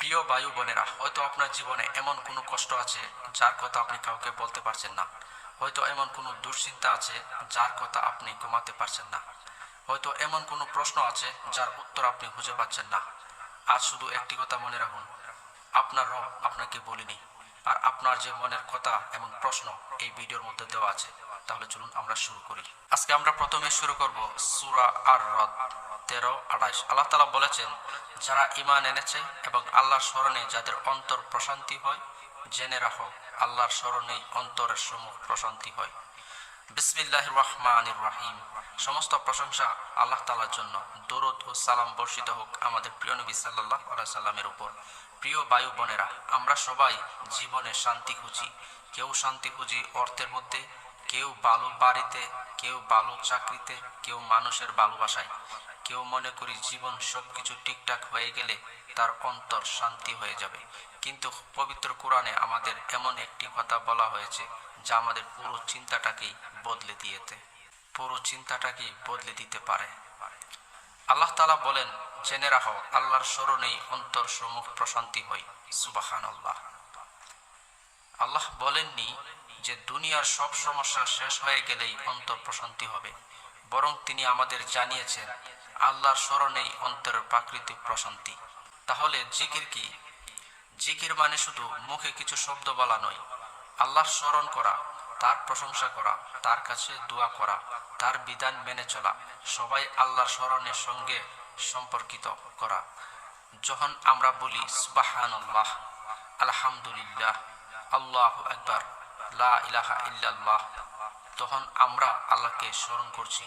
প্রিয় ভাই বোনেরা, হয়তো আপনার জীবনে এমন কোনো কষ্ট আছে যার কথা আপনি কাউকে বলতে পারছেন না। হয়তো এমন কোনো দুশ্চিন্তা আছে যার কথা আপনি ঘুমাতে পারছেন না। হয়তো এমন কোনো প্রশ্ন আছে যার উত্তর আপনি খুঁজে পাচ্ছেন না। আজ শুধু একটি কথা মনে রাখুন, আপনার রব আপনাকে বলিনি। আর আপনার যে মনের কথা এবং প্রশ্ন এই ভিডিওর মধ্যে দেওয়া আছে। তাহলে চলুন আমরা শুরু করি। আজকে আমরা প্রথমে শুরু করব সূরা আর রদ 13-28। আল্লাহ তাআলা বলেছেন, যারা ঈমান এনেছে এবং আল্লাহর স্মরণে যাদের অন্তর প্রশান্তি হয়, জেনে রাখো আল্লাহর স্মরণেই অন্তরের সমূহ প্রশান্তি হয়। বিসমিল্লাহির রহমানির রহিম। সমস্ত প্রশংসা আল্লাহ তাআলার জন্য। দরুদ ও সালাম বর্ষিত হোক আমাদের প্রিয় নবী সাল্লাল্লাহু আলাইহি সাল্লামের উপর। প্রিয় ভাই বোনেরা, আমরা সবাই জীবনে শান্তি খুঁজি। কেউ শান্তি খুঁজি অর্থের মধ্যে, কেউ ভালো বাড়িতে, কেউ ভালো চাকরিতে, কেউ মানুষের ভালোবাসায়। কেউ মনে করি জীবন সবকিছু ঠিকঠাক হয়ে গেলে তার অন্তর শান্তি হয়ে যাবে। কিন্তু পবিত্র কোরআনে আমাদের এমন একটি কথা বলা হয়েছে যা আমাদের পুরো চিন্তাটাকেই বদলে দিতে পারে। আল্লাহ তাআলা বলেন, জেনে রাখো আল্লাহর স্মরণেই অন্তর সমূহ প্রশান্তি হয়। সুবহানাল্লাহ। আল্লাহ বলেননি যে দুনিয়ার সব সমস্যা শেষ হয়ে গেলেই অন্তর প্রশান্তি হবে, বরং তিনি আমাদের জানিয়েছেন আল্লাহর স্মরণেই অন্তরের প্রাকৃতিক প্রশান্তি। তাহলে জিকির কি? জিকির মানে শুধু মুখে কিছু শব্দ বলা নয়, আল্লাহর স্মরণ করা, তার প্রশংসা করা, তার কাছে দোয়া করা, তার বিধান মেনে চলা, সবাই আল্লাহর স্মরণের সঙ্গে সম্পর্কিত করা। যখন আমরা বলি সুবহানাল্লাহ, আলহামদুলিল্লাহ, আল্লাহু আকবার, লা ইলাহা ইল্লাল্লাহ, তখন আমরা আল্লাহকে স্মরণ করছি।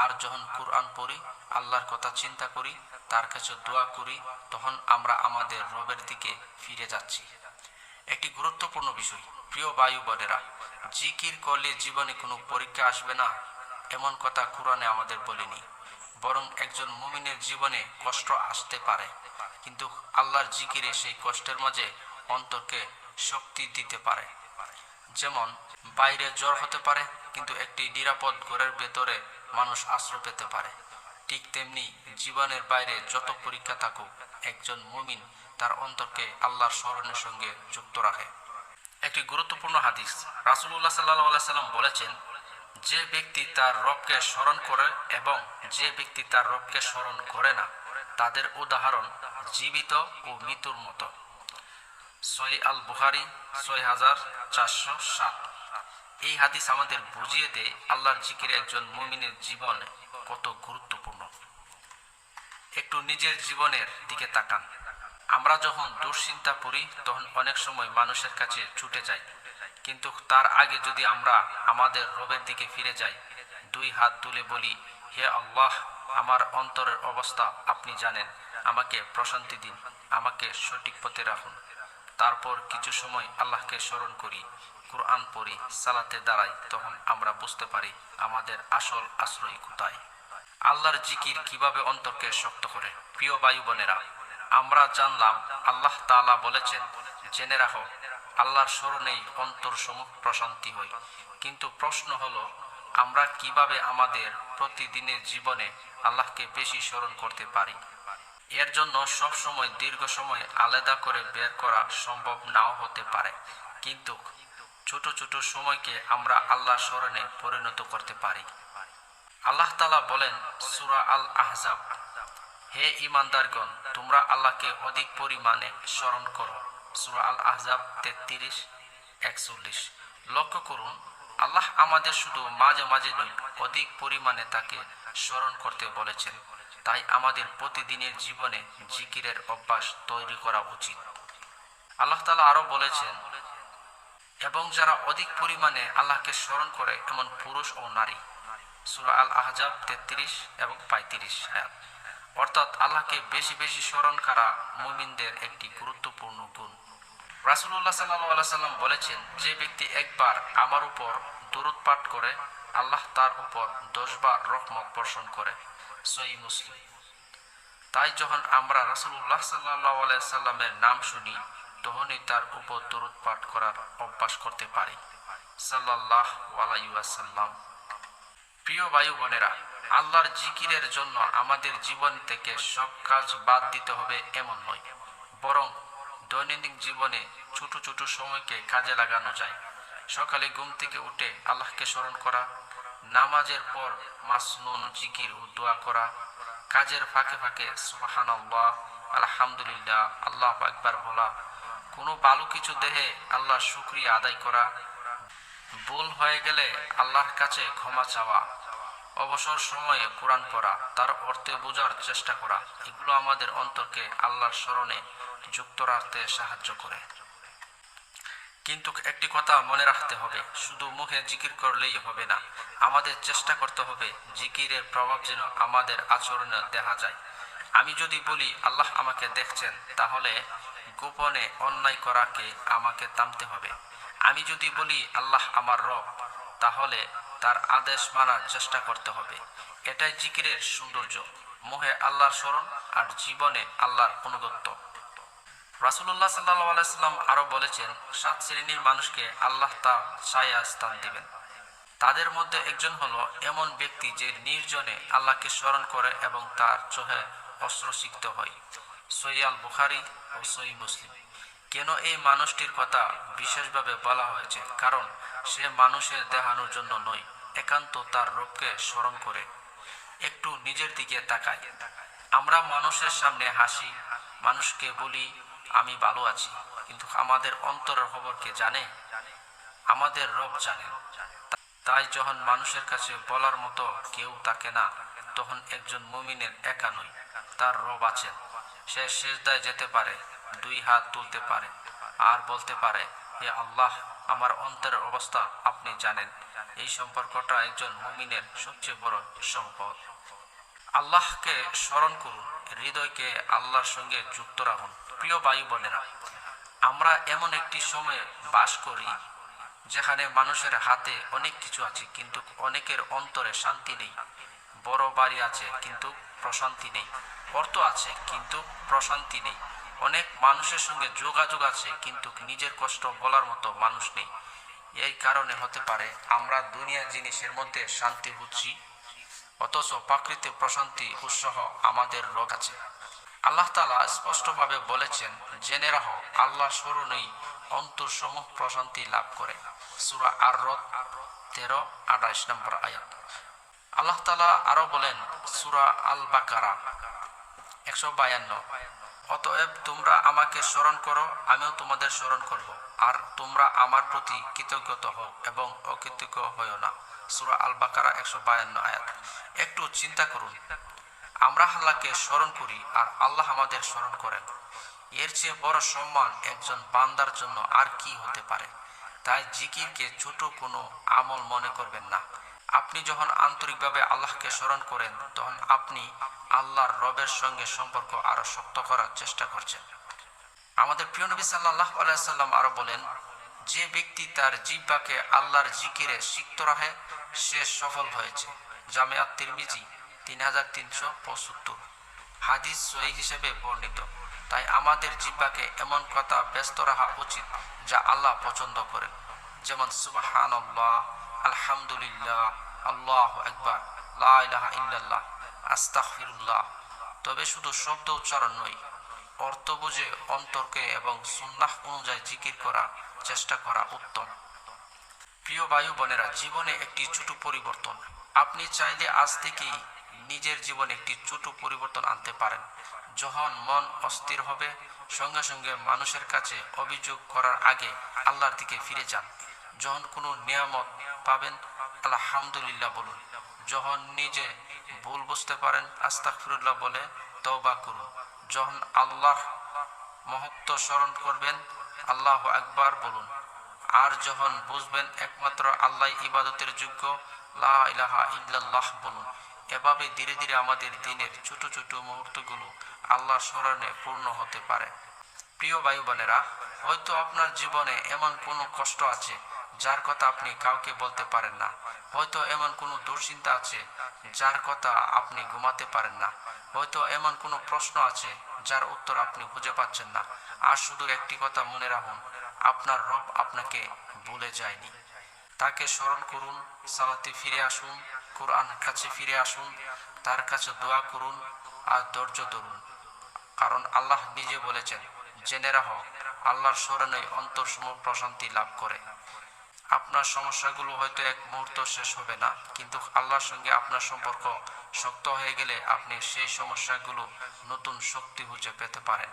আর যখন কুরআন পড়ি, আল্লাহর কথা চিন্তা করি, তার কাছে দোয়া করি, তখন আমরা আমাদের রবের দিকে ফিরে যাচ্ছি। একটি গুরুত্বপূর্ণ বিষয়, প্রিয় ভাই বোনেরা, জিকির করলে জীবনে কোনো পরীক্ষা আসবে না এমন কথা কুরআনে আমাদের বলেনি। বরং একজন মুমিনের জীবনে কষ্ট আসতে পারে, কিন্তু আল্লাহর জিকিরে সেই কষ্টের মাঝে অন্তরকে শক্তি দিতে পারে। যেমন বাইরে জ্বর হতে পারে, কিন্তু একটি নিরাপদ ঘরের ভেতরে মানুষ আশ্রয় পেতে পারে। ঠিক তেমনি জীবনের বাইরে যত পরীক্ষা থাকুক, একজন মুমিন তার অন্তরকে আল্লাহর স্মরণের সঙ্গে যুক্ত রাখে। একটি গুরুত্বপূর্ণ হাদিস, রাসূলুল্লাহ সাল্লাল্লাহু আলাইহি সাল্লাম বলেছেন, যে ব্যক্তি তার রবকে স্মরণ করে এবং যে ব্যক্তি তার রবকে স্মরণ করে না, তাদের উদাহরণ জীবিত ও মৃত্যুর মতো। সহিহ আল বুখারী 6407। এই হাদিস আমাদের বুঝিয়ে দেয় আল্লাহর জিকির একজন মুমিনের জীবনে কত গুরুত্বপূর্ণ। একটু নিজের জীবনের দিকে তাকান। আমরা যখন দুশ্চিন্তা করি তখন অনেক সময় মানুষের কাছে ছুটে যাই, কিন্তু তার আগে যদি আমরা আমাদের রবের দিকে ফিরে যাই, দুই হাত তুলে বলি, হে আল্লাহ, আমার অন্তরের অবস্থা আপনি জানেন, আমাকে প্রশান্তি দিন, আমাকে সঠিক পথে রাখুন। তারপর কিছু সময় আল্লাহকে স্মরণ করি, কুরআন পড়ি, সালাতে দাঁড়াই, তখন আমরা বুঝতে পারি আমাদের আসল আশ্রয় কোথায়। আল্লাহর জিকির কিভাবে অন্তরকে শক্ত করে। প্রিয় ভাই বোনেরা, আমরা জানলাম আল্লাহ তাআলা বলেছেন, জেনে রাখো আল্লাহর স্মরণেই অন্তর সমূহ প্রশান্তি হয়। কিন্তু প্রশ্ন হলো, আমরা কিভাবে আমাদের প্রতিদিনের জীবনে আল্লাহকে বেশি স্মরণ করতে পারি? এর জন্য সব সময় দীর্ঘ সময় আলাদা করে বের করা সম্ভব নাও হতে পারে, কিন্তু ছোট ছোট সময়কে আমরা আল্লাহর স্মরণে পরিণত করতে পারি। আল্লাহ তাআলা বলেন সূরা আল আহজাব, হে ঈমানদারগণ, তোমরা আল্লাহকে অধিক পরিমাণে স্মরণ করো। সূরা আল আহজাব 33-41। লক্ষ্য করুন, আল্লাহ আমাদের শুধু মাঝে মাঝে নয়, অধিক পরিমাণে তাকে স্মরণ করতে বলেছেন। তাই আমাদের প্রতিদিনের জীবনে জিকিরের অভ্যাস তৈরি করা উচিত। আল্লাহ তাআলা আরো বলেছেন, এবং যারা অধিক পরিমাণে আল্লাহকে স্মরণ করে এমন পুরুষ ও নারী। সূরা আল আহজাব 33-35 আয়াত। অর্থাৎ আল্লাহকে বেশি বেশি স্মরণ করা মুমিনদের একটি গুরুত্বপূর্ণ গুণ। রাসূলুল্লাহ সাল্লাল্লাহু আলাইহি সাল্লাম বলেছেন, যে ব্যক্তি একবার আমার উপর দরুদ পাঠ করে, আল্লাহ তার উপর 10 বার রহমত বর্ষণ করে। সহিহ মুসলিম। তাই যখন আমরা রাসূলুল্লাহ সাল্লাল্লাহু আলাইহি সাল্লামের নাম শুনি, তখনই তার উপর দরুদ পাঠ করার অভ্যাস করতে পারি। সাল্লাল্লাহু আলাইহি ওয়াসাল্লাম। প্রিয় ভাই বোনেরা, আল্লাহর জিকিরের জন্য আমাদের জীবন থেকে সব কাজ বাদ দিতে হবে এমন নয়, বরং দৈনন্দিন জীবনে ছোট ছোট সময়কে কাজে লাগানো যায়। সকালে ঘুম থেকে উঠে আল্লাহকে স্মরণ করা, নামাজের পর মাসনুন জিকির ও দোয়া করা, কাজের ফাঁকে ফাঁকে সুবহানাল্লাহ, আলহামদুলিল্লাহ, আল্লাহু আকবার বলা, কোনো ভালো কিছু দেখে আল্লাহর শুকরিয়া আদায় করা, ভুল হয়ে গেলে আল্লাহর কাছে ক্ষমা চাওয়া, অবসর সময়ে কোরআন পড়া, তার অর্থে বোঝার চেষ্টা করা, এগুলো আমাদের অন্তরকে আল্লাহর স্মরণে যুক্ত রাখতে সাহায্য করে। কিন্তু একটি কথা মনে রাখতে হবে, শুধু মুখে জিকির করলেই হবে না, আমাদের চেষ্টা করতে হবে জিকিরের প্রভাব যেন আমাদের আচরণে দেখা যায়। আমি যদি বলি আল্লাহ আমাকে দেখছেন, তাহলে গোপনে অন্যায় করাকে আমাকে থামতে হবে। আমি যদি বলি আল্লাহ আমার রব, তাহলে তার আদেশ মানার চেষ্টা করতে হবে। এটাই জিকিরের সৌন্দর্য, মুখে আল্লাহর স্মরণ আর জীবনে আল্লাহর অনুগত্য। রাসূলুল্লাহ সাল্লাল্লাহু আলাইহি সাল্লাম আরো বলেছেন, 7 শ্রেণীর মানুষকে আল্লাহ তার ছায়া স্থান দিবেন। তাদের মধ্যে একজন হলো এমন ব্যক্তি যে নির্জনে আল্লাহকে স্মরণ করে এবং তার চোখে অশ্রুসিক্ত হয়। সহিহ আল বুখারী ও সহিহ মুসলিম। কেন এই মানুষটির কথা বিশেষভাবে বলা হয়েছে? কারণ সে মানুষের দেখানোর জন্য নয়, একান্ত তার রবকে স্মরণ করে। একটু নিজের দিকে তাকাই। আমরা মানুষের সামনে হাসি, মানুষকে বলি আমি ভালো আছি, কিন্তু আমাদের অন্তরের খবর কে জানে? আমাদের রব জানেন। তাই যখন মানুষের কাছে বলার মতো কেউ থাকে না, তখন একজন মুমিনের একা নয়, তার রব আছেন। সে সিজদায় যেতে পারে, 2 হাত তুলতে পারে আর বলতে পারে, হে আল্লাহ, আমার অন্তরের অবস্থা আপনি জানেন। এই সম্পর্কটা একজন মুমিনের সবচেয়ে বড় সম্পদ। আল্লাহকে স্মরণ করুন, হৃদয়কে আল্লাহর সঙ্গে যুক্ত রাখুন। প্রিয় ভাই বোনেরা, আমরা এমন একটি সময়ে বাস করি যেখানে মানুষের হাতে অনেক কিছু আছে, কিন্তু অনেকের অন্তরে শান্তি নেই। বড় বাড়ি আছে কিন্তু প্রশান্তি নেই, অর্থ আছে কিন্তু প্রশান্তি নেই, অনেক মানুষের সঙ্গে যোগাযোগ আছে কিন্তু নিজের কষ্ট বলার মতো মানুষ নেই। এই কারণে হতে পারে আমরা দুনিয়ার জিনিসের মধ্যে শান্তি খুঁজছি, অথচ প্রাকৃতিক প্রশান্তি উৎসাহ আমাদের রোগ আছে। আল্লাহ তাআলা স্পষ্টভাবে বলেছেন, জেনে রাখো আল্লাহ স্মরণেই অন্তরসমূহ প্রশান্তি লাভ করে। সূরা আর-রদ 13-28 নম্বর আয়াত। আল্লাহ তাআলা আরো বলেন সূরা আল বাকারা 152, অতএব তোমরা আমাকে স্মরণ করো, আমিও তোমাদের স্মরণ করব, আর তোমরা আমার প্রতি কৃতজ্ঞ হও এবং অকৃতজ্ঞ হইও না। সূরা আল বাকারা 152 আয়াত। একটু চিন্তা করুন, আমরা আল্লাহকে স্মরণ করি আর আল্লাহ আমাদের স্মরণ করেন। এর চেয়ে বড় সম্মান একজন বান্দার জন্য আর কি হতে পারে? তাই জিকিরকে ছোট কোনো আমল মনে করবেন না। আপনি যখন আন্তরিকভাবে আল্লাহকে স্মরণ করেন, তখন আপনি আল্লাহর রবের সঙ্গে সম্পর্ক আরো শক্ত করার চেষ্টা করছেন। আমাদের প্রিয় নবী সাল্লাল্লাহু আলাইহি সাল্লাম আরো বলেন, যে ব্যক্তি তার জিহ্বাকে আল্লাহর জিকিরে সিক্ত রাখে সে সফল হয়েছে। জামে আত-তিরমিজি 3375। হাদিস সহিহ হিসেবে বর্ণিত। তাই আমাদের জিহ্বাকে এমন কথা ব্যস্ত রাখা উচিত যা আল্লাহ পছন্দ করেন, যেমন সুবহানাল্লাহ, আলহামদুলিল্লাহ, আল্লাহু আকবার, লা ইলাহা ইল্লাল্লাহ, আস্তাগফিরুল্লাহ। তবে শুধু শব্দ উচ্চারণ নয়, অর্থ বুঝে অন্তরকে এবং সুন্নাহ অনুযায়ী জিকির করার চেষ্টা করা উত্তম। প্রিয় ভাই বোনেরা, জীবনে একটি ছোট পরিবর্তন। আপনি চাইলে আজ থেকেই নিজের জীবনে একটি ছোট পরিবর্তন আনতে পারেন। যখন মন অস্থির হবে, সঙ্গে সঙ্গে মানুষের কাছে অভিযোগ করার আগে আল্লাহর দিকে ফিরে যান। যখন কোনো নিয়ামত পাবেন, আলহামদুলিল্লাহ বলুন। যখন নিজে ভুল বুঝতে পারেন, আস্তাগফিরুল্লাহ বলে তওবা করুন। যখন আল্লাহর মহত্ব স্মরণ করবেন, আল্লাহু আকবার বলুন। আর যখন বুঝবেন একমাত্র আল্লাহ ইবাদতের যোগ্য, লা ইলাহা ইল্লাল্লাহ বলুন। এভাবে ধীরে ধীরে আমাদের দিনের ছোট ছোট মুহূর্তগুলো আল্লাহর স্মরণে পূর্ণ হতে পারে। প্রিয় ভাই বোনেরা, হয়তো আপনার জীবনে এমন কোনো কষ্ট আছে যার কথা আপনি কাউকে বলতে পারেন না। হয়তো এমন কোনো দুশ্চিন্তা আছে যার কথা আপনি ঘুমাতে পারেন না। হয়তো এমন কোনো প্রশ্ন আছে যার উত্তর আপনি খুঁজে পাচ্ছেন না। আর শুধু একটি কথা মনে রাখুন, আপনার রব আপনাকে ভুলে যায়নি। তাকে স্মরণ করুন, সালাতে ফিরে আসুন, কোরআনের কাছে ফিরে আসুন, তার কাছে দোয়া করুন আর ধৈর্য ধরুন। কারণ আল্লাহ নিজে বলেছেন, জেনে রাখো, আল্লাহর স্মরণে অন্তরসমূহ প্রশান্তি লাভ করে। আপনার সমস্যাগুলো হয়তো এক মুহূর্ত শেষ হবে না, কিন্তু আল্লাহর সঙ্গে আপনার সম্পর্ক শক্ত হয়ে গেলে আপনি সেই সমস্যাগুলো নতুন শক্তি খুঁজে পেতে পারেন।